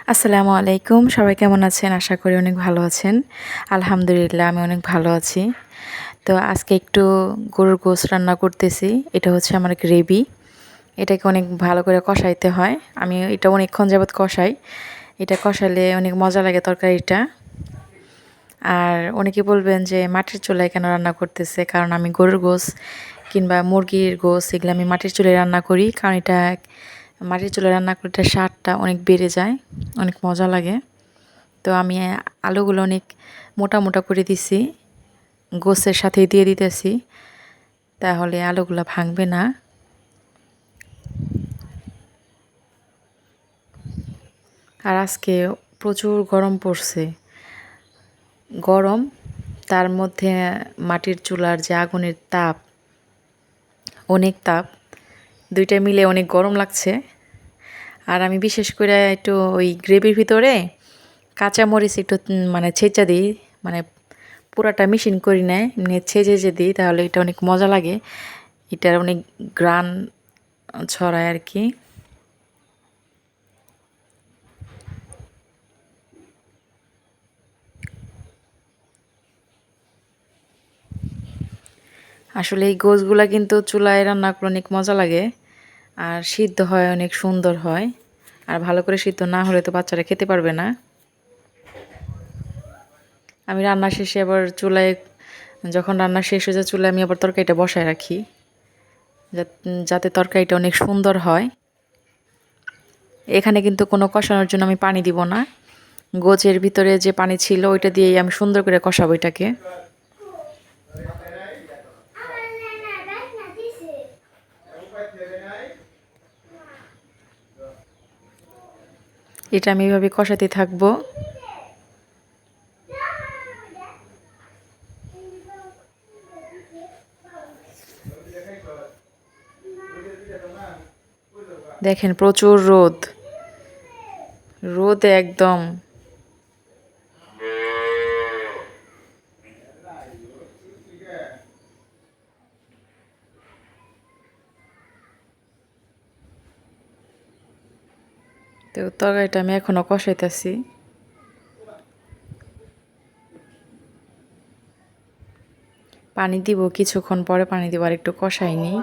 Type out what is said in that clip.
আসসালামু আলাইকুম, সবাই কেমন আছেন? আশা করি অনেক ভালো আছেন। আলহামদুলিল্লাহ আমি অনেক ভালো আছি। তো আজকে একটু গরুর গোশত রান্না করতেছি। এটা হচ্ছে আমার গ্রেভি। এটাকে অনেক ভালো করে কষাইতে হয়। আমি এটা অনেকক্ষণ যাবৎ কষাই। এটা কষালে অনেক মজা লাগে তরকারিটা। আর অনেকে বলবেন যে মাটির চুলায় কেন রান্না করতেছে? কারণ আমি গরুর গোশত কিংবা মুরগির গোশত এগুলো আমি মাটির চুলায় রান্না করি। কারণ এটা মাটির চুলায় রান্না করলে এটার স্বাদটা অনেক বেড়ে যায়, অনেক মজা লাগে। তো আমি আলুগুলো অনেক মোটা মোটা করে দিছি, গোশের সাথেই দিয়ে দিতেছি, তাহলে আলুগুলো ভাঙবে না। আর আজকে প্রচুর গরম পড়ছে, গরম তার মধ্যে মাটির চুলার যে আগুনের তাপ, অনেক তাপ, দুইটা মিলে অনেক গরম লাগছে। আর আমি বিশেষ করে একটু ওই গ্রেভির ভিতরে কাঁচামরিচ একটু মানে ছেঁচা দিই, মানে পুরাটা মিশিন করি না, এমনি ছেঁচে দিই, তাহলে এটা অনেক মজা লাগে। এটার অনেক গ্রান ছড়ায় আর কি। আসলে এই গোশগুলা কিন্তু চুলায় রান্না করলে অনেক মজা লাগে, আর সিদ্ধ হয় অনেক সুন্দর হয়। আর ভালো করে সিদ্ধ না হলে তো বাচ্চারা খেতে পারবে না। আমি রান্না শেষে আবার চুলায়, যখন রান্না শেষ হয়ে যায় চুলায় আমি আবার তরকারিটা বসায় রাখি, যাতে তরকারিটা অনেক সুন্দর হয়। এখানে কিন্তু কোনো কষানোর জন্য আমি পানি দিব না। গোছের ভিতরে যে পানি ছিল ওইটা দিয়েই আমি সুন্দর করে কষাবো এটাকে। এটা আমি এভাবে কষাতে থাকবো। দেখেন প্রচুর রোদ, রোদে একদম। তো তরকারিটা আমি এখনো কষাইতেছি। পানি দিব কিছুক্ষণ পরে, পানি দিব, আর একটু কষাই নিই।